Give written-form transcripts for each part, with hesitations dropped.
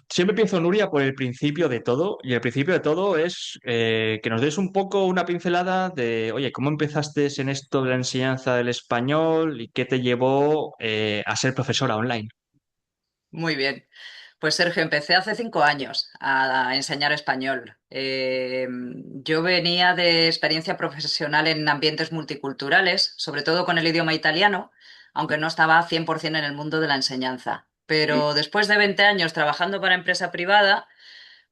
Siempre empiezo, Nuria, por el principio de todo, y el principio de todo es que nos des un poco una pincelada de, oye, ¿cómo empezaste en esto de la enseñanza del español y qué te llevó a ser profesora online? Muy bien. Pues Sergio, empecé hace 5 años a enseñar español. Yo venía de experiencia profesional en ambientes multiculturales, sobre todo con el idioma italiano, aunque no estaba 100% en el mundo de la enseñanza. Pero después de 20 años trabajando para empresa privada,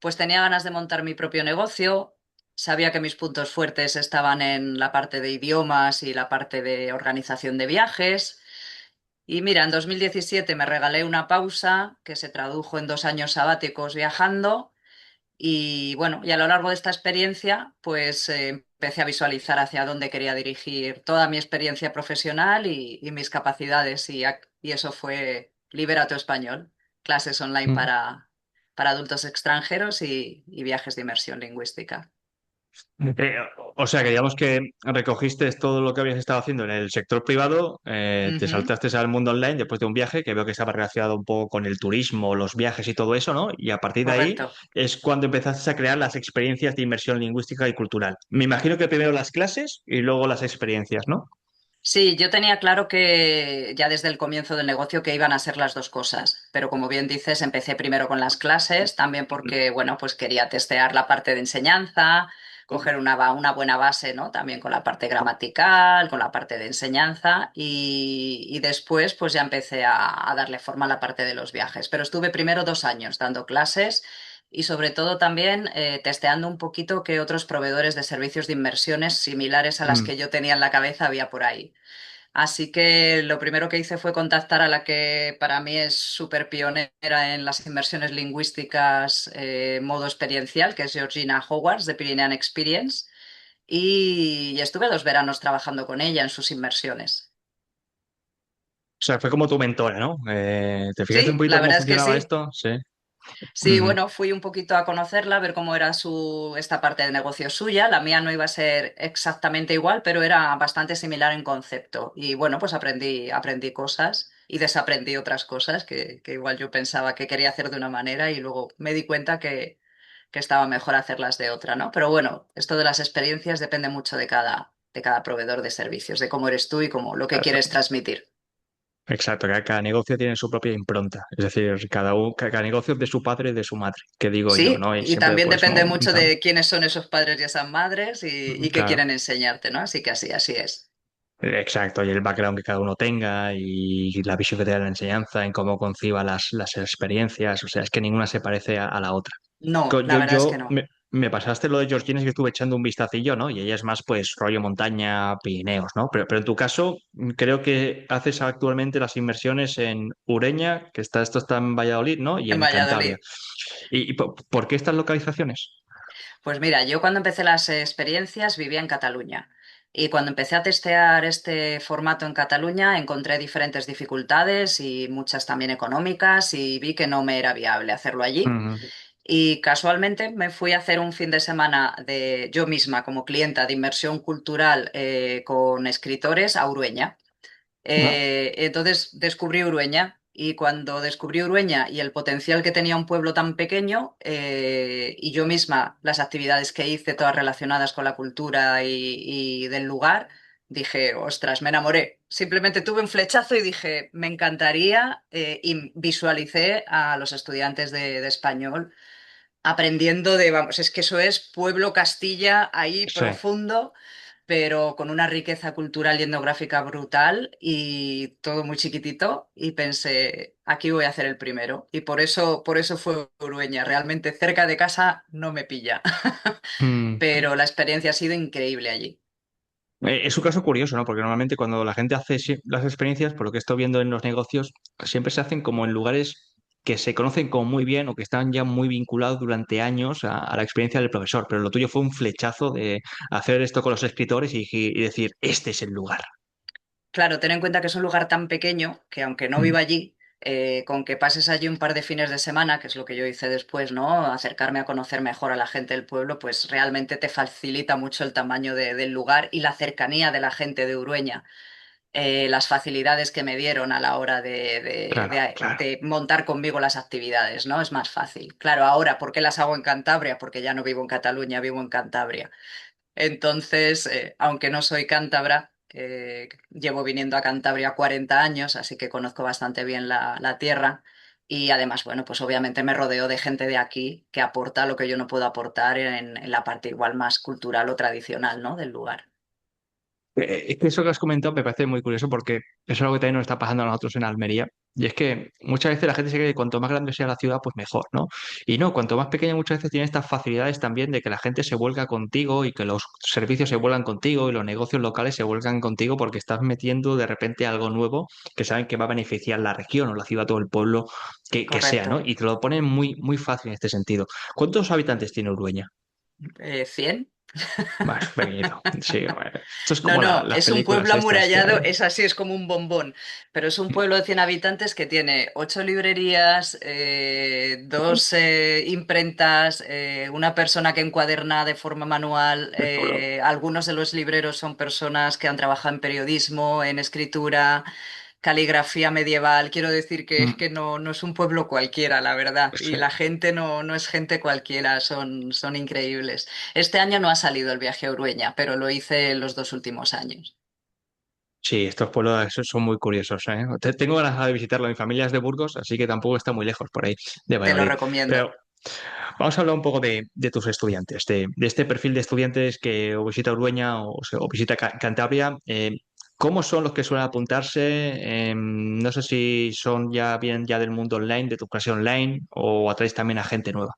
pues tenía ganas de montar mi propio negocio. Sabía que mis puntos fuertes estaban en la parte de idiomas y la parte de organización de viajes. Y mira, en 2017 me regalé una pausa que se tradujo en 2 años sabáticos viajando y bueno, y a lo largo de esta experiencia pues empecé a visualizar hacia dónde quería dirigir toda mi experiencia profesional y mis capacidades y eso fue Libera tu Español, clases online Mm. para adultos extranjeros y viajes de inmersión lingüística. Eh, o sea, que digamos que recogiste todo lo que habías estado haciendo en el sector privado, te Ujú, saltaste al mundo online después de un viaje que veo que estaba relacionado un poco con el turismo, los viajes y todo eso, ¿no? Y a partir de ahí correcto. es cuando empezaste a crear las experiencias de inmersión lingüística y cultural. Me imagino que primero las clases y luego las experiencias, ¿no? Sí, yo tenía claro que ya desde el comienzo del negocio que iban a ser las dos cosas, pero como bien dices, empecé primero con las clases, también porque, bueno, pues quería testear la parte de enseñanza, coger una buena base, ¿no? También con la parte gramatical, con la parte de enseñanza y después pues ya empecé a darle forma a la parte de los viajes, pero estuve primero 2 años dando clases y sobre todo también testeando un poquito qué otros proveedores de servicios de inversiones similares a las Mm. que yo tenía en la cabeza había por ahí. Así que lo primero que hice fue contactar a la que para mí es súper pionera en las inversiones lingüísticas modo experiencial, que es Georgina Howards de Pyrenean Experience, y estuve 2 veranos trabajando con ella en sus inmersiones. O sea, fue como tu mentora, ¿no? ¿Te fijaste un Sí, poquito la cómo verdad es que funcionaba sí. esto? Sí. Sí, Ujú. bueno, fui un poquito a conocerla, a ver cómo era esta parte de negocio suya. La mía no iba a ser exactamente igual, pero era bastante similar en concepto. Y bueno, pues aprendí cosas y desaprendí otras cosas que igual yo pensaba que quería hacer de una manera y luego me di cuenta que estaba mejor hacerlas de otra, ¿no? Pero bueno, esto de las experiencias depende mucho de cada proveedor de servicios, de cómo eres tú y cómo lo que quieres transmitir. Exacto, cada negocio tiene su propia impronta. Es decir, cada negocio es de su padre y de su madre, que digo yo, Sí, ¿no? Y y siempre, también pues, depende ¿no? mucho de quiénes son esos padres y esas madres y qué Claro, quieren enseñarte, ¿no? Así que así es. exacto. Y el background que cada uno tenga y la visión que tenga de la enseñanza, en cómo conciba las experiencias. O sea, es que ninguna se parece a la otra. No, la verdad es que no. Me pasaste lo de Georgina, es que estuve echando un vistacillo, ¿no? Y ella es más, pues, rollo montaña, Pirineos, ¿no? Pero en tu caso, creo que haces actualmente las inversiones en Ureña, esto está en Valladolid, ¿no? Y En en Cantabria. Valladolid. ¿Y por qué estas localizaciones? Pues mira, yo cuando empecé las experiencias vivía en Cataluña y cuando empecé a testear este formato en Cataluña encontré diferentes dificultades y muchas también económicas y vi que no me era viable hacerlo allí. Ujú. Y casualmente me fui a hacer un fin de semana de yo misma como clienta de inmersión cultural con escritores a Urueña. Ah, Entonces descubrí Urueña y cuando descubrí Urueña y el potencial que tenía un pueblo tan pequeño y yo misma las actividades que hice todas relacionadas con la cultura y del lugar, dije, ostras, me enamoré. Simplemente tuve un flechazo y dije, me encantaría y visualicé a los estudiantes de español aprendiendo vamos, es que eso es pueblo Castilla ahí sí. profundo, pero con una riqueza cultural y etnográfica brutal y todo muy chiquitito y pensé, aquí voy a hacer el primero. Y por eso fue Urueña, realmente cerca de casa no me pilla, Mm. pero la experiencia ha sido increíble allí. Es un caso curioso, ¿no? Porque normalmente cuando la gente hace las experiencias, por lo que estoy viendo en los negocios, siempre se hacen como en lugares que se conocen como muy bien o que están ya muy vinculados durante años a la experiencia del profesor. Pero lo tuyo fue un flechazo de hacer esto con los escritores y decir, este es el lugar. Claro, ten en cuenta que es un lugar tan pequeño que aunque no Mm. viva allí, con que pases allí un par de fines de semana, que es lo que yo hice después, ¿no? Acercarme a conocer mejor a la gente del pueblo, pues realmente te facilita mucho el tamaño del lugar y la cercanía de la gente de Urueña. las facilidades que me dieron a la hora Claro, claro. de montar conmigo las actividades, ¿no? Es más fácil. Claro, ahora, ¿por qué las hago en Cantabria? Porque ya no vivo en Cataluña, vivo en Cantabria. Entonces, aunque no soy cántabra, llevo viniendo a Cantabria 40 años, así que conozco bastante bien la tierra. Y además, bueno, pues obviamente me rodeo de gente de aquí que aporta lo que yo no puedo aportar en la parte igual más cultural o tradicional, ¿no? del lugar. Es que eso que has comentado me parece muy curioso porque eso es algo que también nos está pasando a nosotros en Almería. Y es que muchas veces la gente se cree que cuanto más grande sea la ciudad, pues mejor, ¿no? Y no, cuanto más pequeña muchas veces tiene estas facilidades también de que la gente se vuelca contigo y que los servicios se vuelcan contigo y los negocios locales se vuelcan contigo porque estás metiendo de repente algo nuevo que saben que va a beneficiar la región o la ciudad o el pueblo que sea, Correcto. ¿no? Y te lo ponen muy, muy fácil en este sentido. ¿Cuántos habitantes tiene Urueña? 100. Bueno, pequeñito. Sí, bueno. Esto es No, como no, las es un películas pueblo estas que amurallado, hay. es así, es como un bombón, pero es un pueblo de 100 habitantes que tiene 8 librerías, 2 imprentas, una persona que encuaderna de forma manual, Qué chulo. algunos de los libreros son personas que han trabajado en periodismo, en escritura, caligrafía medieval. Quiero decir que es Mm, que no, no es un pueblo cualquiera, la verdad, y sí. la gente no, no es gente cualquiera, son increíbles. Este año no ha salido el viaje a Urueña, pero lo hice en los 2 últimos años. Sí, estos pueblos son muy curiosos, ¿eh? Tengo ganas de visitarlo. Mi familia es de Burgos, así que tampoco está muy lejos por ahí de Te lo Valladolid. recomiendo. Pero vamos a hablar un poco de tus estudiantes, de este perfil de estudiantes que o visita Urueña o visita Cantabria. ¿Cómo son los que suelen apuntarse? No sé si son ya bien ya del mundo online, de tu clase online, o atraes también a gente nueva.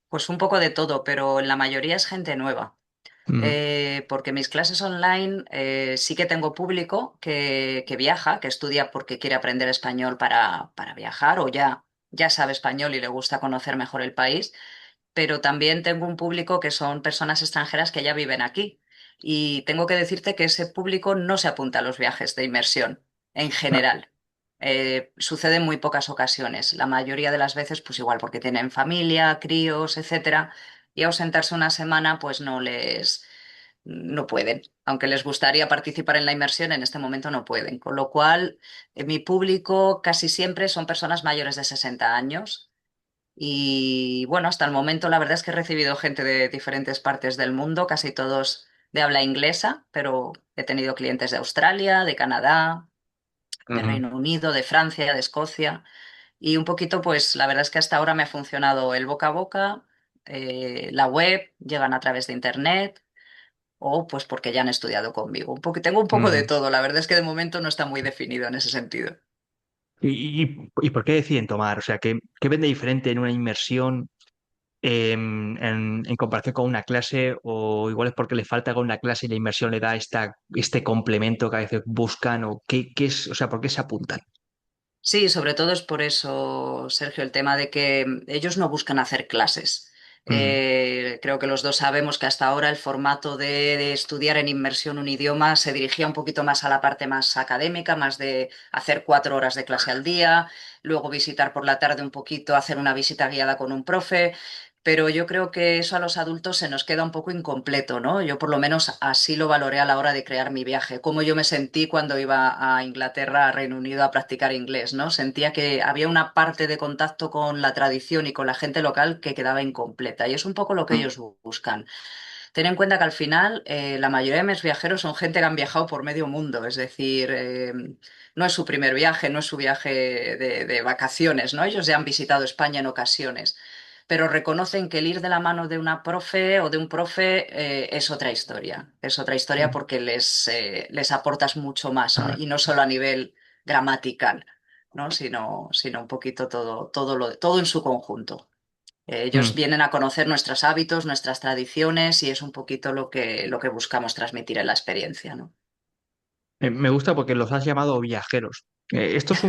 Pues un poco de todo, pero la mayoría es gente nueva. Mm, Porque mis clases online sí que tengo público que viaja, que estudia porque quiere aprender español para viajar o ya sabe español y le gusta conocer mejor el país, pero también tengo un público que son personas extranjeras que ya viven aquí. Y tengo que decirte que ese público no se apunta a los viajes de inmersión en ah, general. Sucede en muy pocas ocasiones. La mayoría de las veces, pues igual, porque tienen familia, críos, etcétera, y ausentarse una semana, pues no pueden. Aunque les gustaría participar en la inmersión, en este momento no pueden. Con lo cual, mi público casi siempre son personas mayores de 60 años y bueno, hasta el momento la verdad es que he recibido gente de diferentes partes del mundo, casi todos de habla inglesa, pero he tenido clientes de Australia, de Canadá, de ujú, Reino Unido, de Francia, de Escocia. Y un poquito, pues la verdad es que hasta ahora me ha funcionado el boca a boca, la web, llegan a través de internet o pues porque ya han estudiado conmigo. Tengo un poco de ujú. todo, la verdad es que de momento no está muy definido en ese sentido. ¿Y por qué deciden tomar? O sea, ¿qué ven de diferente en una inmersión en comparación con una clase? O igual es porque le falta con una clase y la inmersión le da este complemento que a veces buscan, o qué es, o sea, ¿por qué se apuntan? Sí, sobre todo es por eso, Sergio, el tema de que ellos no buscan hacer clases. Ujú, Creo que los dos sabemos que hasta ahora el formato de estudiar en inmersión un idioma se dirigía un poquito más a la parte más académica, más de hacer 4 horas de clase al día, luego visitar por la tarde un poquito, hacer una visita guiada con un profe. Pero yo creo que eso a los adultos se nos queda un poco incompleto, ¿no? Yo por lo menos así lo valoré a la hora de crear mi viaje, cómo yo me sentí cuando iba a Inglaterra, a Reino Unido a practicar inglés, ¿no? Sentía que había una parte de contacto con la tradición y con la gente local que quedaba incompleta y es un poco lo que mm, ellos buscan. Ten en cuenta que al final la mayoría de mis viajeros son gente que han viajado por medio mundo, es decir, no es su primer viaje, no es su viaje de vacaciones, ¿no? Ellos ya han visitado España en ocasiones, pero reconocen que el ir de la mano de una profe o de un profe es otra historia mm. porque les aportas mucho más ¿no? Ah, Y no solo a nivel gramatical, ¿no? Sino un poquito todo en su conjunto. Ellos mm. vienen a conocer nuestros hábitos, nuestras tradiciones y es un poquito lo que buscamos transmitir en la experiencia, ¿no? Me gusta porque los has llamado viajeros. Esto es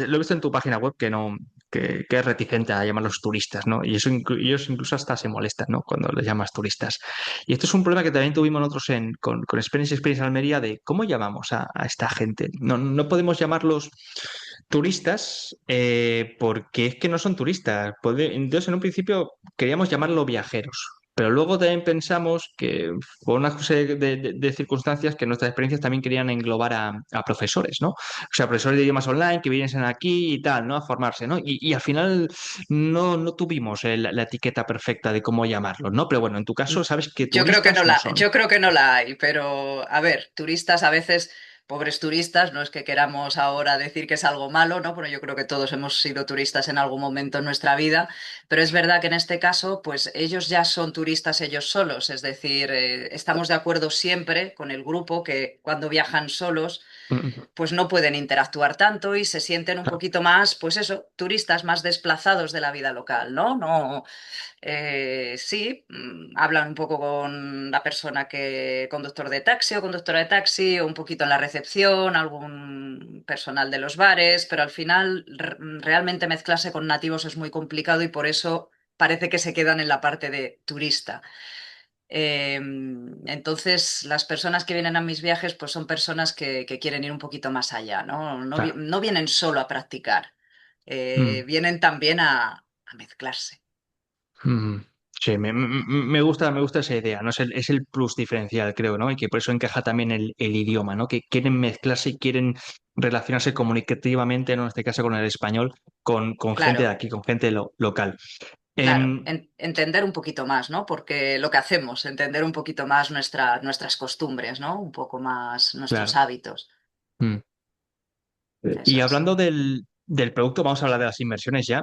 lo he visto en tu página web que no, que es reticente a llamarlos turistas, ¿no? Y eso ellos incluso hasta se molestan, ¿no? Cuando les llamas turistas. Y esto es un problema que también tuvimos nosotros con Experience Almería de cómo llamamos a esta gente. No, no podemos llamarlos turistas porque es que no son turistas. Entonces, en un principio queríamos llamarlo viajeros. Pero luego también pensamos que por una serie de circunstancias que nuestras experiencias también querían englobar a profesores, ¿no? O sea, profesores de idiomas online que vienen aquí y tal, ¿no? A formarse, ¿no? Y al final no tuvimos la etiqueta perfecta de cómo llamarlos, ¿no? Pero bueno, en tu caso sabes que turistas no son. Yo creo que no la hay, pero a ver, turistas a veces, pobres turistas, no es que queramos ahora decir que es algo malo, ¿no? Bueno, yo creo que todos hemos sido turistas en algún momento en nuestra vida, pero es verdad que en este caso, pues ellos ya son turistas ellos solos, es decir, estamos de acuerdo siempre con el grupo que cuando viajan solos Mm, pues no pueden interactuar tanto y se sienten un claro. poquito más, pues eso, turistas más desplazados de la vida local, ¿no? No, sí, hablan un poco con la persona que, conductor de taxi o conductora de taxi, o un poquito en la recepción, algún personal de los bares, pero al final realmente mezclarse con nativos es muy complicado y por eso parece que se quedan en la parte de turista. Entonces, las personas que vienen a mis viajes, pues son personas que quieren ir un poquito más allá, ¿no? No, Claro. no vienen solo a practicar, Mm. vienen también a mezclarse. Mm, sí, me gusta esa idea, ¿no? Es el plus diferencial, creo, ¿no? Y que por eso encaja también el idioma, ¿no? Que quieren mezclarse y quieren relacionarse comunicativamente, ¿no? En este caso con el español, con gente de Claro, aquí, con gente local. claro, Em, entender un poquito más, ¿no? Porque lo que hacemos, entender un poquito más nuestras costumbres, ¿no? Un poco más nuestros claro. hábitos. Mm. Eso Y es. hablando del producto, vamos a hablar de las inversiones ya.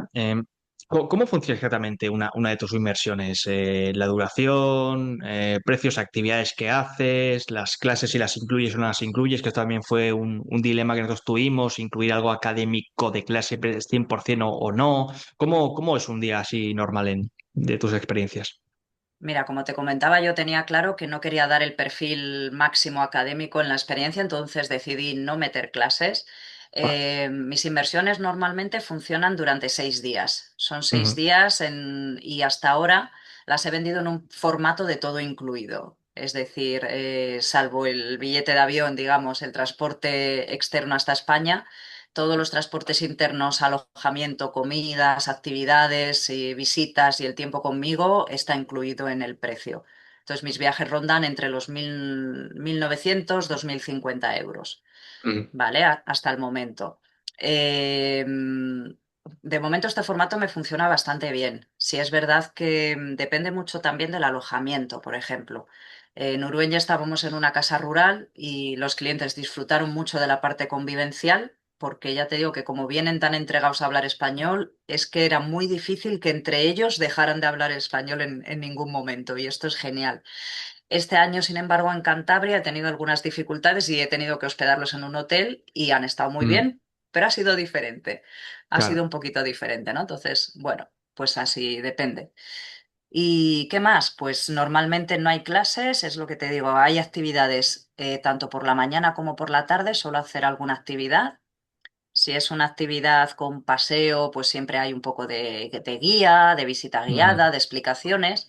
¿Cómo funciona exactamente una de tus inversiones? La duración, precios, actividades que haces, las clases si las incluyes o no las incluyes, que esto también fue un dilema que nosotros tuvimos, incluir algo académico de clase 100% o no. ¿Cómo es un día así normal de tus experiencias? Mira, como te comentaba, yo tenía claro que no quería dar el perfil máximo académico en la experiencia, entonces decidí no meter clases. Ah, Mis inversiones normalmente funcionan durante 6 días. Son seis ujú, días y hasta ahora las he vendido en un formato de todo incluido. Es decir, salvo el billete de avión, digamos, el transporte externo hasta España, todos los transportes internos, alojamiento, comidas, actividades y visitas y el tiempo conmigo está incluido en el precio. Entonces mis viajes rondan entre los 1.900, 2.050 euros, ujú, ¿vale? Hasta el momento. De momento este formato me funciona bastante bien. Si es verdad que depende mucho también del alojamiento, por ejemplo. En Uruguay estábamos en una casa rural y los clientes disfrutaron mucho de la parte convivencial, porque ya te digo que como vienen tan entregados a hablar español, es que era muy difícil que entre ellos dejaran de hablar español en ningún momento, y esto es genial. Este año, sin embargo, en Cantabria he tenido algunas dificultades y he tenido que hospedarlos en un hotel y han estado muy ujú, bien, pero ha sido diferente. Ha sido claro. un poquito diferente, ¿no? Entonces, bueno, pues así depende. ¿Y qué más? Pues normalmente no hay clases, es lo que te digo, hay actividades tanto por la mañana como por la tarde, suelo hacer alguna actividad. Si es una actividad con paseo, pues siempre hay un poco de guía, de visita Ujú, guiada, de explicaciones,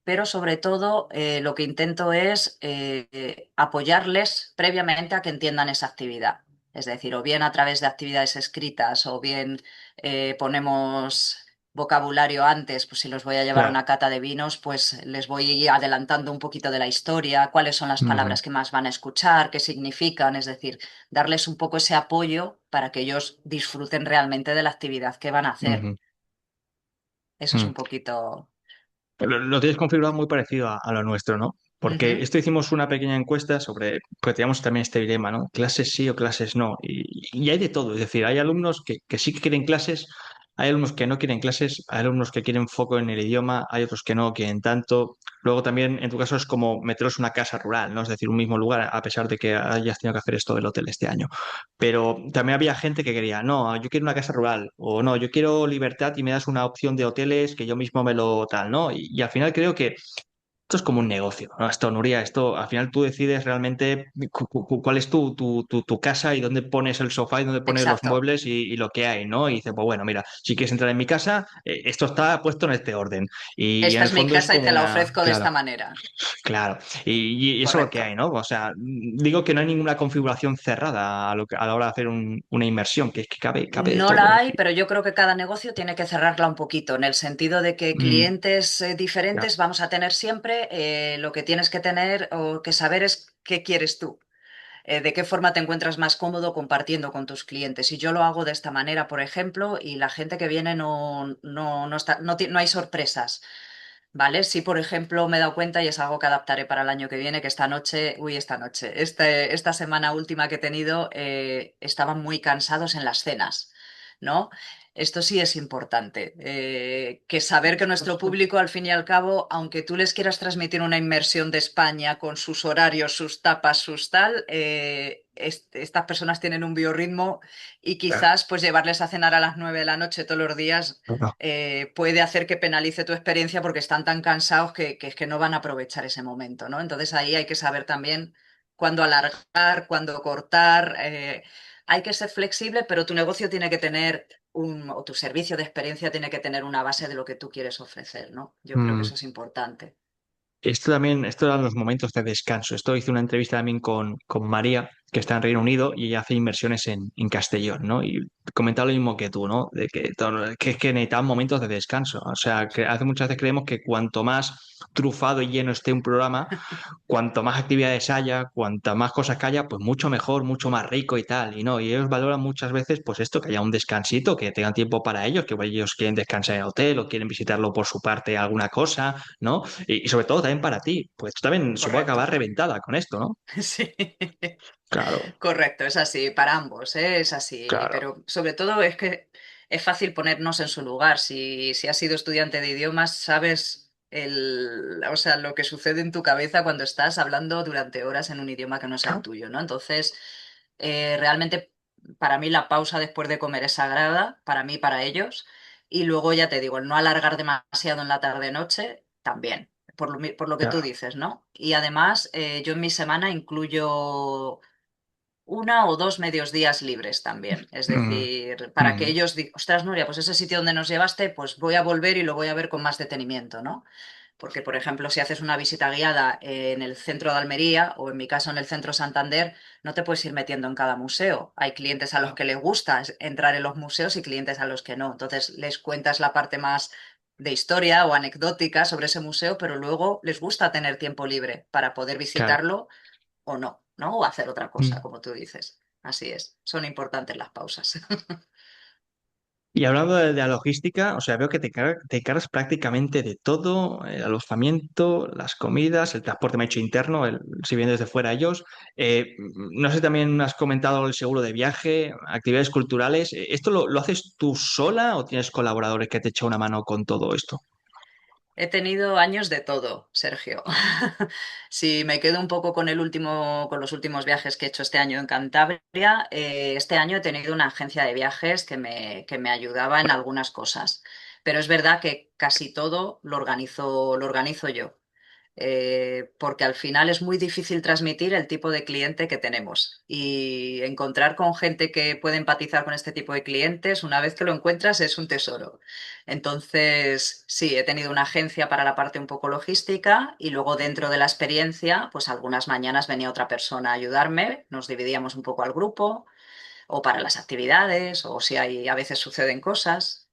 pero sobre todo lo que intento es apoyarles previamente a que entiendan esa actividad. Es decir, o bien a través de actividades escritas, o bien ponemos vocabulario antes, pues si los voy a llevar a claro. una cata de vinos, pues les voy adelantando un poquito de la historia, cuáles son las Ujú, palabras que más van a escuchar, qué significan, es decir, darles un poco ese apoyo para que ellos disfruten realmente de la actividad que van a hacer. ujú, Eso es ujú. un poquito... Lo tienes configurado muy parecido a lo nuestro, ¿no? Porque Ujú. esto hicimos una pequeña encuesta sobre, porque teníamos también este dilema, ¿no? Clases sí o clases no. Y hay de todo, es decir, hay alumnos que sí que quieren clases, hay alumnos que no quieren clases, hay alumnos que quieren foco en el idioma, hay otros que no quieren tanto. Luego también, en tu caso, es como meteros en una casa rural, ¿no? Es decir, un mismo lugar, a pesar de que hayas tenido que hacer esto del hotel este año. Pero también había gente que quería, no, yo quiero una casa rural, o no, yo quiero libertad y me das una opción de hoteles que yo mismo me lo tal, ¿no? Y al final creo que esto es como un negocio, ¿no? Esto, Nuria, esto al final tú decides realmente cuál es tu casa y dónde pones el sofá y dónde pones los Exacto. muebles y lo que hay, ¿no? Y dices, pues bueno, mira, si quieres entrar en mi casa, esto está puesto en este orden. Y en Esta el es mi fondo es casa y como te la una, ofrezco de claro, esta manera. claro. Y eso es lo que hay, Correcto. ¿no? O sea, digo que no hay ninguna configuración cerrada a la hora de hacer una inversión, que es que cabe de No todo. la hay, pero yo creo que cada negocio tiene que cerrarla un poquito, en el sentido de que Mm, clientes ya, diferentes vamos a tener siempre. Lo que tienes que tener o que saber es qué quieres tú, de qué forma te encuentras más cómodo compartiendo con tus clientes. Y yo lo hago de esta manera, por ejemplo, y la gente que viene no está, no hay sorpresas. ¿Vale? Sí, por ejemplo, me he dado cuenta y es algo que adaptaré para el año que viene, que esta semana última que he tenido, estaban muy cansados en las cenas, ¿no? Esto sí es importante, que saber que nuestro público, al fin y al cabo, aunque tú les quieras transmitir una inmersión de España con sus horarios, sus tapas, sus tal, estas personas tienen un biorritmo y ya. quizás pues llevarles a cenar a las 9 de la noche todos los días No, puede hacer que penalice tu experiencia porque están tan cansados que es que no van a aprovechar ese momento, ¿no? Entonces ahí hay que saber también cuándo alargar, cuándo cortar. Hay que ser flexible, pero tu negocio tiene que tener o tu servicio de experiencia tiene que tener una base de lo que tú quieres ofrecer, ¿no? Yo creo que mm. eso es importante. Esto también, esto eran los momentos de descanso. Esto hice una entrevista también con María, que está en Reino Unido y ella hace inversiones en Castellón, ¿no? Y comentaba lo mismo que tú, ¿no? De que es que necesitan momentos de descanso. O sea, que hace muchas veces creemos que cuanto más trufado y lleno esté un programa, cuanto más actividades haya, cuantas más cosas que haya, pues mucho mejor, mucho más rico y tal. Y no, y ellos valoran muchas veces, pues esto, que haya un descansito, que tengan tiempo para ellos, que ellos quieren descansar en el hotel o quieren visitarlo por su parte alguna cosa, ¿no? Y sobre todo también para ti, pues tú también supongo que Correcto. acabar reventada con esto, ¿no? Sí. Claro, Correcto, es así, para ambos, ¿eh? Es así. claro, Pero sobre todo es que es fácil ponernos en su lugar. Si has sido estudiante de idiomas, sabes o sea, lo que sucede en tu cabeza cuando estás hablando durante horas en un idioma que no sea el claro. tuyo, ¿no? Entonces, realmente para mí la pausa después de comer es sagrada, para mí y para ellos. Y luego ya te digo, el no alargar demasiado en la tarde-noche, también, por lo que tú Claro. dices, ¿no? Y además, yo en mi semana incluyo una o dos medios días libres también. Es Mm, decir, para que mm, ellos digan, ostras, Nuria, pues ese sitio donde nos llevaste, pues voy a volver y lo voy a ver con más detenimiento, ¿no? Porque, por ejemplo, si haces una visita guiada en el centro de Almería o en mi caso en el centro Santander, no te puedes ir metiendo en cada museo. Hay clientes a los que les gusta entrar en los museos y clientes a los que no. Entonces les cuentas la parte más de historia o anecdótica sobre ese museo, pero luego les gusta tener tiempo libre para poder claro. visitarlo o no, ¿no? O hacer otra cosa, Mm. como tú dices. Así es, son importantes las pausas. Y hablando de la logística, o sea, veo que te cargas prácticamente de todo, el alojamiento, las comidas, el transporte me ha hecho interno, si vienen desde fuera ellos. No sé, también has comentado el seguro de viaje, actividades culturales. ¿Esto lo haces tú sola o tienes colaboradores que te echan una mano con todo esto? He tenido años de todo, Sergio. Si me quedo un poco con los últimos viajes que he hecho este año en Cantabria, este año he tenido una agencia de viajes que me ayudaba en algunas cosas. Pero es verdad que casi todo lo organizo yo. Porque al final es muy difícil transmitir el tipo de cliente que tenemos y encontrar con gente que puede empatizar con este tipo de clientes, una vez que lo encuentras, es un tesoro. Entonces, sí, he tenido una agencia para la parte un poco logística y luego dentro de la experiencia, pues algunas mañanas venía otra persona a ayudarme, nos dividíamos un poco al grupo o para las actividades, o si hay, a veces suceden cosas,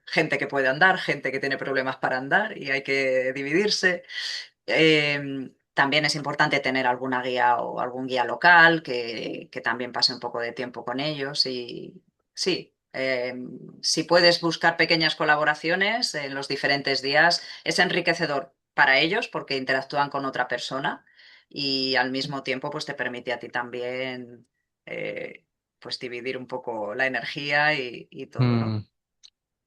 gente que puede andar, gente que tiene problemas para andar y hay que dividirse. También es importante tener alguna guía o algún guía local que también pase un poco de tiempo con ellos y sí. Si puedes buscar pequeñas colaboraciones en los diferentes días, es enriquecedor para ellos porque interactúan con otra persona y al mismo tiempo pues te permite a ti también eh, pues dividir un poco la energía y todo, ¿no? Mm.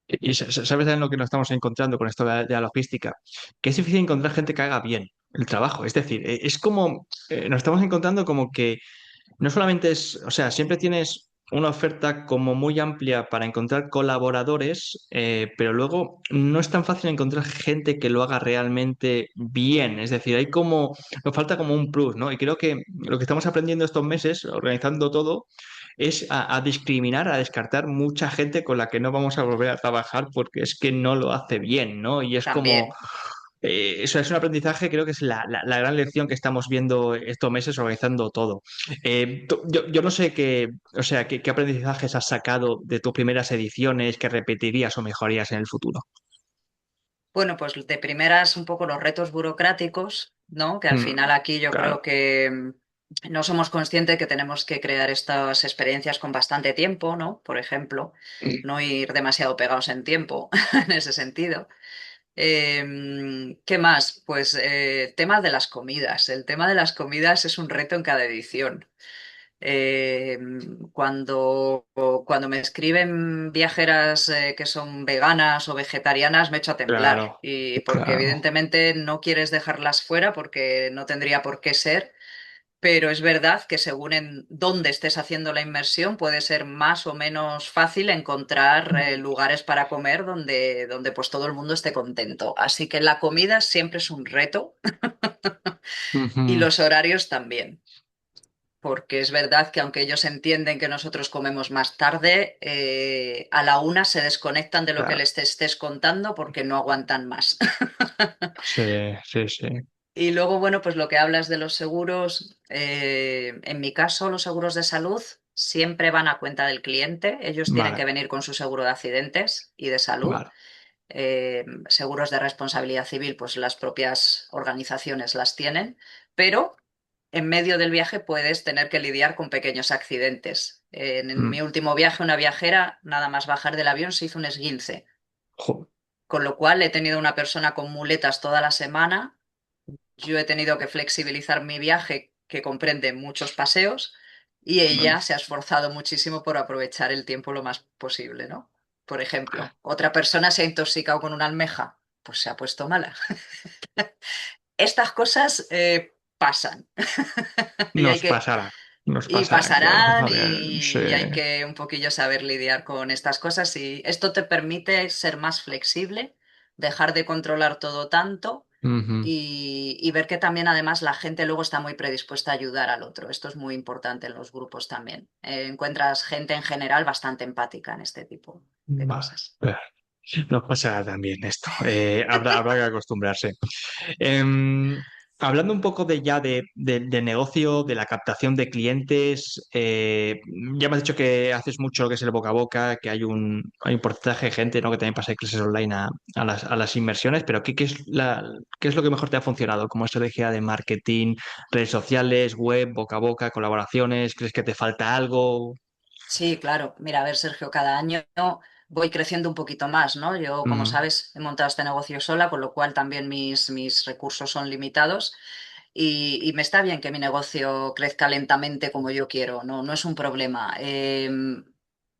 Y sabes en lo que nos estamos encontrando con esto de la logística, que es difícil encontrar gente que haga bien el trabajo. Es decir, es como, nos estamos encontrando como que no solamente es, o sea, siempre tienes. una oferta como muy amplia para encontrar colaboradores, pero luego no es tan fácil encontrar gente que lo haga realmente bien. Es decir, nos falta como un plus, ¿no? Y creo que lo que estamos aprendiendo estos meses, organizando todo, es a discriminar, a descartar mucha gente con la que no vamos a volver a trabajar porque es que no lo hace bien, ¿no? Y es como, También. eso es un aprendizaje, creo que es la gran lección que estamos viendo estos meses organizando todo. Yo no sé qué, o sea, qué aprendizajes has sacado de tus primeras ediciones que repetirías o mejorarías en el futuro. Bueno, pues de primeras un poco los retos burocráticos, ¿no? Que al final Mm, aquí yo claro, creo que no somos conscientes que tenemos que crear estas experiencias con bastante tiempo, ¿no? Por ejemplo, no ir demasiado pegados en tiempo en ese sentido. ¿Qué más? Pues temas de las comidas. El tema de las comidas es un reto en cada edición. Eh, cuando me escriben viajeras que son veganas o vegetarianas, me echo a temblar. claro, Y porque claro. evidentemente no quieres dejarlas fuera porque no tendría por qué ser, pero es verdad que según en dónde estés haciendo la inmersión, puede ser más o menos fácil encontrar lugares para comer donde pues todo el mundo esté contento. Así que la comida siempre es un reto y Ujú, los horarios también. Porque es verdad que aunque ellos entienden que nosotros comemos más tarde, a la una se desconectan de lo que claro. les estés contando porque no aguantan más. Sí, sí, sí. Y luego, bueno, pues lo que hablas de los seguros, en mi caso, los seguros de salud siempre van a cuenta del cliente. Ellos tienen que Vale, venir con su seguro de accidentes y de salud. vale. Seguros de responsabilidad civil, pues las propias organizaciones las tienen, pero en medio del viaje puedes tener que lidiar con pequeños accidentes. En mi Mm, último viaje, una viajera, nada más bajar del avión, se hizo un esguince, jo, con lo cual he tenido una persona con muletas toda la semana. Yo he tenido que flexibilizar mi viaje, que comprende muchos paseos, y mm, ella se ha esforzado muchísimo por aprovechar el tiempo lo más posible, ¿no? Por ejemplo, otra persona se ha intoxicado con una almeja, pues se ha puesto mala. Estas cosas pasan y hay nos que pasará, nos y pasará, claro. pasarán A ver, sí. y hay que un poquillo saber lidiar con estas cosas y esto te permite ser más flexible, dejar de controlar todo tanto Ujú. y ver que también además la gente luego está muy predispuesta a ayudar al otro. Esto es muy importante en los grupos también. Encuentras gente en general bastante empática en este tipo de Vale. cosas. Nos pasará también esto. Habrá que acostumbrarse. Em, Hablando un poco de negocio, de la captación de clientes, ya me has dicho que haces mucho lo que es el boca a boca, que hay un porcentaje de gente, ¿no? Que también pasa de clases online a las inversiones, pero ¿qué es lo que mejor te ha funcionado como estrategia de marketing, redes sociales, web, boca a boca, colaboraciones? ¿Crees que te falta algo? Sí, claro. Mira, a ver, Sergio, cada año voy creciendo un poquito más, ¿no? Yo, como Mm, sabes, he montado este negocio sola, con lo cual también mis recursos son limitados y me está bien que mi negocio crezca lentamente como yo quiero, no, no es un problema.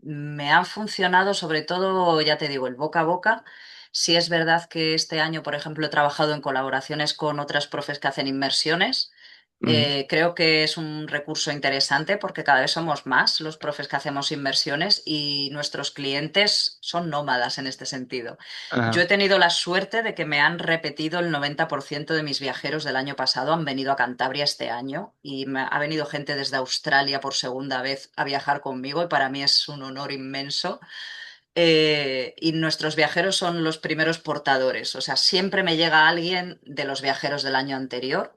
Me han funcionado sobre todo, ya te digo, el boca a boca. Sí es verdad que este año, por ejemplo, he trabajado en colaboraciones con otras profes que hacen inmersiones. mm, Creo que es un recurso interesante porque cada vez somos más los profes que hacemos inversiones y nuestros clientes son nómadas en este sentido. Yo he ah, tenido la suerte de que me han repetido el 90% de mis viajeros del año pasado, han venido a Cantabria este año y ha venido gente desde Australia por segunda vez a viajar conmigo y para mí es un honor inmenso. Y nuestros viajeros son los primeros portadores, o sea, siempre me llega alguien de los viajeros del año anterior.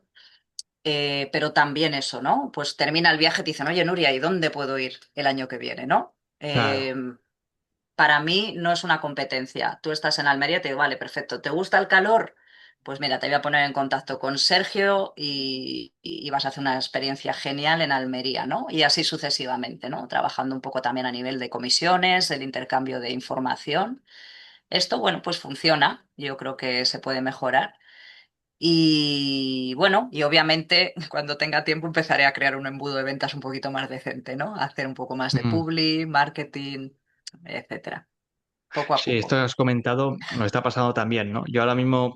Pero también eso, ¿no? Pues termina el viaje, te dicen, oye, Nuria, ¿y dónde puedo ir el año que viene, ¿no? claro. Para mí no es una competencia. Tú estás en Almería y te digo, vale, perfecto. ¿Te gusta el calor? Pues mira, te voy a poner en contacto con Sergio y vas a hacer una experiencia genial en Almería, ¿no? Y así sucesivamente, ¿no? Trabajando un poco también a nivel de comisiones, el intercambio de información. Esto, bueno, pues funciona. Yo creo que se puede mejorar. Y bueno, y obviamente cuando tenga tiempo empezaré a crear un embudo de ventas un poquito más decente, ¿no? Hacer un poco más de Mm. publi, marketing, etcétera. poco a Sí, esto poco. que has comentado nos está pasando también, ¿no? Yo ahora mismo,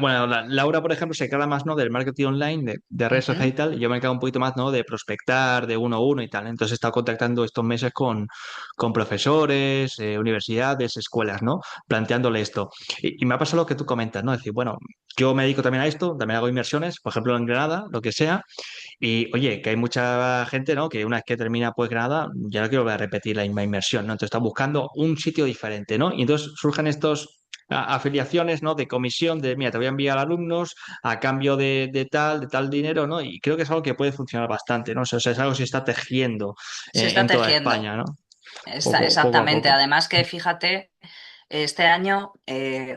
bueno, Laura, por ejemplo, se encarga más, ¿no? Del marketing online, de redes sociales Ujú. y tal, y yo me encargo un poquito más, ¿no? De prospectar, de uno a uno y tal. Entonces he estado contactando estos meses con profesores, universidades, escuelas, ¿no? Planteándole esto. Y me ha pasado lo que tú comentas, ¿no? Es decir, bueno, yo me dedico también a esto, también hago inversiones, por ejemplo, en Granada, lo que sea. Y oye, que hay mucha gente, ¿no? Que una vez que termina pues Granada, ya no quiero volver a repetir la misma inversión, ¿no? Entonces está buscando un sitio diferente, ¿no? Y entonces surgen estos afiliaciones, ¿no? De comisión, de mira, te voy a enviar alumnos a cambio de tal dinero, ¿no? Y creo que es algo que puede funcionar bastante, ¿no? O sea, es algo que se está tejiendo Se está en toda tejiendo. España, ¿no? Poco a Exactamente. poco. Además que fíjate, este año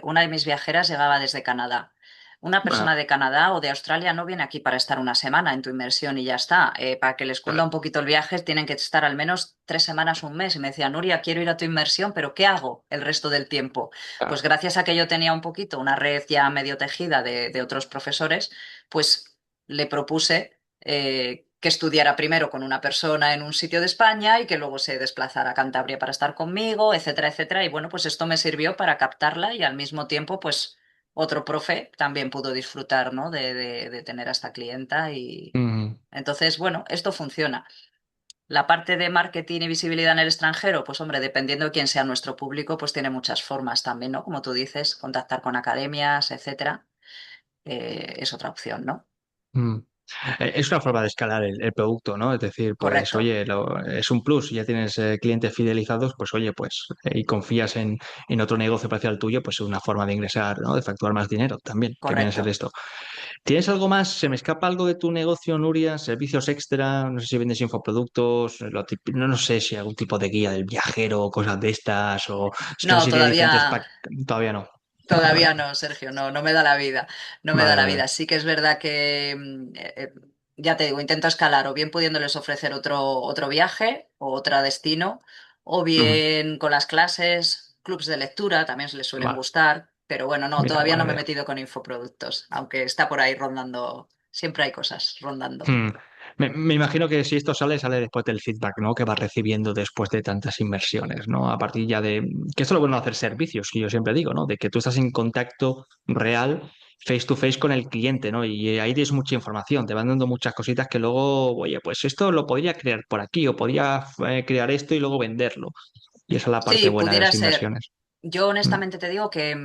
una de mis viajeras llegaba desde Canadá. Una Ah, persona de Canadá o de Australia no viene aquí para estar una semana en tu inmersión y ya está. Para que les cunda claro, un poquito el viaje, tienen que estar al menos 3 semanas, un mes. Y me decía, Nuria, quiero ir a tu inmersión, pero ¿qué hago el resto del tiempo? Pues claro. gracias a que yo tenía un poquito una red ya medio tejida de otros profesores, pues le propuse que estudiara primero con una persona en un sitio de España y que luego se desplazara a Cantabria para estar conmigo, etcétera, etcétera. Y bueno, pues esto me sirvió para captarla y al mismo tiempo, pues otro profe también pudo disfrutar, ¿no? de tener a esta clienta y Ujú, entonces, bueno, esto funciona. La parte de marketing y visibilidad en el extranjero, pues hombre, dependiendo de quién sea nuestro público, pues tiene muchas formas también, ¿no? Como tú dices, contactar con academias, etcétera, es otra opción, ¿no? mm. Es una forma de escalar el producto, ¿no? Es decir, pues, Correcto, oye, es un plus, si ya tienes clientes fidelizados, pues, oye, pues, y confías en otro negocio parecido al tuyo, pues es una forma de ingresar, ¿no? De facturar más dinero también, que viene a ser correcto. esto. ¿Tienes algo más? ¿Se me escapa algo de tu negocio, Nuria? ¿Servicios extra? No sé si vendes infoproductos, no, no sé si algún tipo de guía del viajero o cosas de estas, o es que no No, sé si tiene diferentes todavía. Todavía no. Vale, vale. Todavía no, Sergio, no, no me da la vida, no me da Vale, la vale. vida. Sí que es verdad que, ya te digo, intento escalar o bien pudiéndoles ofrecer otro viaje o otro destino, o Ujú. bien con las clases, clubs de lectura, también se les suelen Vale, gustar, pero bueno, no, mira, todavía no buena me he idea. metido con infoproductos, aunque está por ahí rondando, siempre hay cosas rondando. Hmm. Me imagino que si esto sale, sale después del feedback, ¿no? Que vas recibiendo después de tantas inversiones, ¿no? A partir ya de... Que esto es lo bueno de hacer servicios, que yo siempre digo, ¿no? De que tú estás en contacto real, face to face con el cliente, ¿no? Y ahí tienes mucha información, te van dando muchas cositas que luego, oye, pues esto lo podría crear por aquí o podría crear esto y luego venderlo. Y esa es la parte Sí, buena de pudiera las ser. inversiones. Yo Mm, honestamente te digo que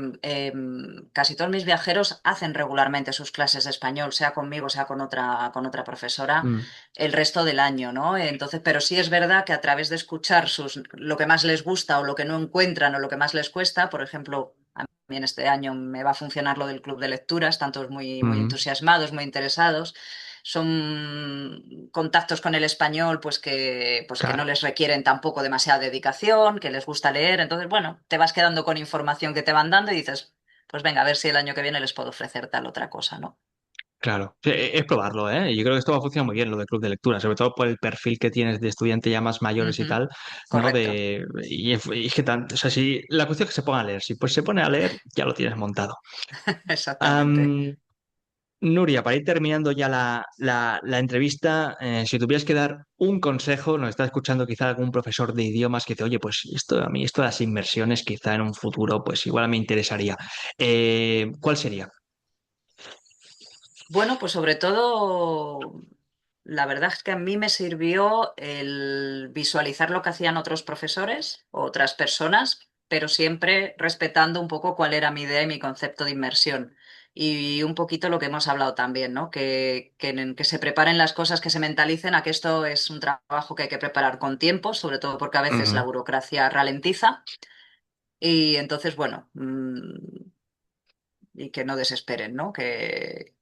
casi todos mis viajeros hacen regularmente sus clases de español, sea conmigo, sea con otra profesora, mm, el resto del año, ¿no? Entonces, pero sí es verdad que a través de escuchar lo que más les gusta o lo que no encuentran o lo que más les cuesta, por ejemplo, a mí en este año me va a funcionar lo del club de lectura, están todos muy, muy mm, entusiasmados, muy interesados. Son contactos con el español pues que no claro. les requieren tampoco demasiada dedicación, que les gusta leer. Entonces, bueno, te vas quedando con información que te van dando y dices, pues venga, a ver si el año que viene les puedo ofrecer tal otra cosa, ¿no? Claro, sí, es probarlo, ¿eh? Yo creo que esto va a funcionar muy bien, lo del club de lectura, sobre todo por el perfil que tienes de estudiante ya más mayores y Ujú. tal, ¿no? Correcto, Y es que o sea, si la cuestión es que se pongan a leer, si pues se pone a leer, ya lo tienes montado. exactamente. Am, Nuria, para ir terminando ya la entrevista, si tuvieras que dar un consejo, nos está escuchando quizá algún profesor de idiomas que dice, oye, pues esto a mí, esto de las inversiones, quizá en un futuro, pues igual me interesaría. ¿Cuál sería? Bueno, pues sobre todo, la verdad es que a mí me sirvió el visualizar lo que hacían otros profesores, otras personas, pero siempre respetando un poco cuál era mi idea y mi concepto de inmersión. Y un poquito lo que hemos hablado también, ¿no? Que se preparen las cosas, que se mentalicen a que esto es un trabajo que hay que preparar con tiempo, sobre todo porque a veces la Ujú. burocracia ralentiza. Y entonces, bueno, y que no desesperen, ¿no? Que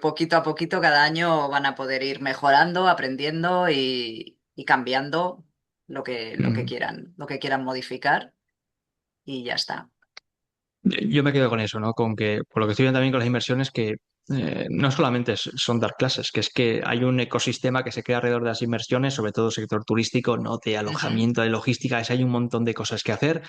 poquito a poquito cada año van a poder ir mejorando, aprendiendo y cambiando Mm. lo que quieran modificar y ya está. Yo me quedo con eso, ¿no? Con que, por lo que estoy viendo también con las inversiones, que no solamente son dar clases, que es que hay un ecosistema que se crea alrededor de las inversiones, sobre todo el sector turístico, ¿no? De Ujú. alojamiento, de logística, hay un montón de cosas que hacer,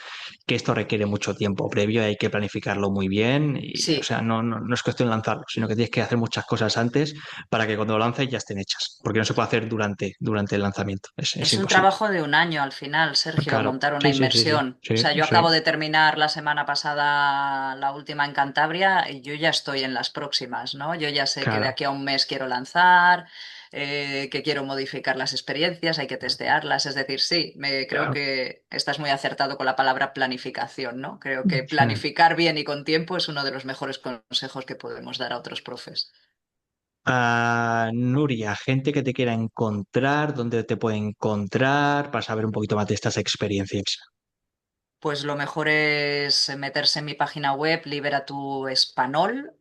que esto requiere mucho tiempo previo, hay que planificarlo muy bien, y, o Sí, sea, no es cuestión de lanzarlo, sino que tienes que hacer muchas cosas antes para que cuando lo lances ya estén hechas, porque no se puede hacer durante el lanzamiento, es es un imposible. trabajo de un año al final, Sergio, Claro, montar una sí, sí, sí, sí, inversión. O sí, sea, yo sí, acabo de terminar la semana pasada la última en Cantabria y yo ya estoy en las próximas, ¿no? Yo ya sé que de claro, aquí a un mes quiero lanzar, que quiero modificar las experiencias, hay que testearlas. Es decir, sí, creo claro. que estás muy acertado con la palabra planificación, ¿no? Creo que Sí. planificar bien y con tiempo es uno de los mejores consejos que podemos dar a otros profes. Nuria, gente que te quiera encontrar, ¿dónde te puede encontrar para saber un poquito más de estas experiencias? Pues lo mejor es meterse en mi página web, Libera tu Español,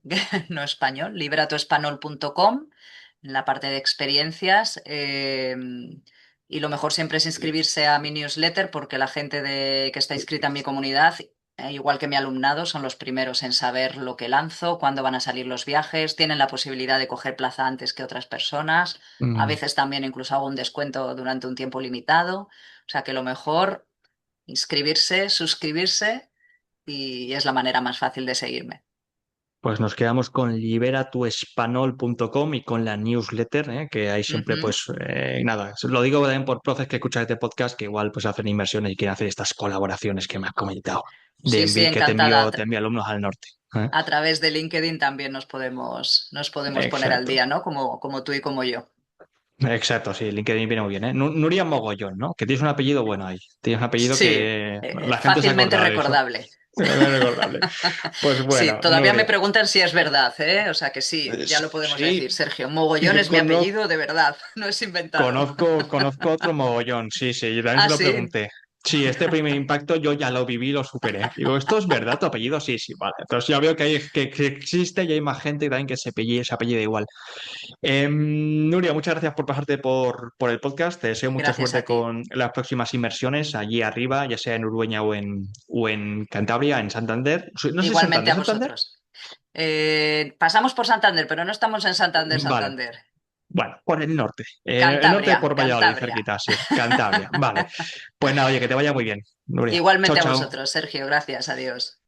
no español, liberatuespanol.com, en la parte de experiencias. Y lo mejor siempre es inscribirse a mi newsletter porque la gente que está inscrita en mi comunidad, igual que mi alumnado, son los primeros en saber lo que lanzo, cuándo van a salir los viajes, tienen la posibilidad de coger plaza antes que otras personas. A Mm, veces también incluso hago un descuento durante un tiempo limitado. O sea que lo mejor inscribirse, suscribirse y es la manera más fácil de seguirme. Pues nos quedamos con liberatuespanol.com y con la newsletter, que ahí siempre, Ujú. pues nada, lo digo también por profes que escuchan este podcast que igual pues hacen inversiones y quieren hacer estas colaboraciones que me has comentado, Sí, sí, que encantada. te envío alumnos al norte. ¿Eh? A través de LinkedIn también nos podemos poner al Exacto. día, ¿no? Como tú y como yo. Exacto, sí, LinkedIn viene muy bien, ¿eh? Nuria Mogollón, ¿no? Que tienes un apellido bueno ahí. Tienes un apellido Sí, que la gente se fácilmente acordará de eso. recordable. Es recordable. Pues Sí, bueno, todavía me Nuria. preguntan si es verdad, ¿eh? O sea que sí, ya lo podemos Sí, decir. Sergio, Mogollón yo es mi apellido de verdad, no es inventado. conozco otro mogollón, sí, sí, yo también se Ah, lo sí. pregunté. Sí, este primer impacto yo ya lo viví, lo superé. Digo, ¿esto es verdad tu apellido? Sí, sí, vale. Entonces ya veo que existe y hay más gente también que se apellida igual. Nuria, muchas gracias por pasarte por el podcast. Te deseo mucha Gracias suerte a ti. con las próximas inmersiones allí arriba, ya sea en Urueña o en Cantabria, en Santander. No sé, Igualmente Santander, a ¿Santander? vosotros. Pasamos por Santander, pero no estamos en Santander, Vale. Santander. Bueno, por el norte. El norte Cantabria, por Valladolid, Cantabria. cerquita, sí. Cantabria. Vale. Pues nada, oye, que te vaya muy bien, Nuria. Chao, Igualmente a chao. vosotros, Sergio. Gracias. Adiós.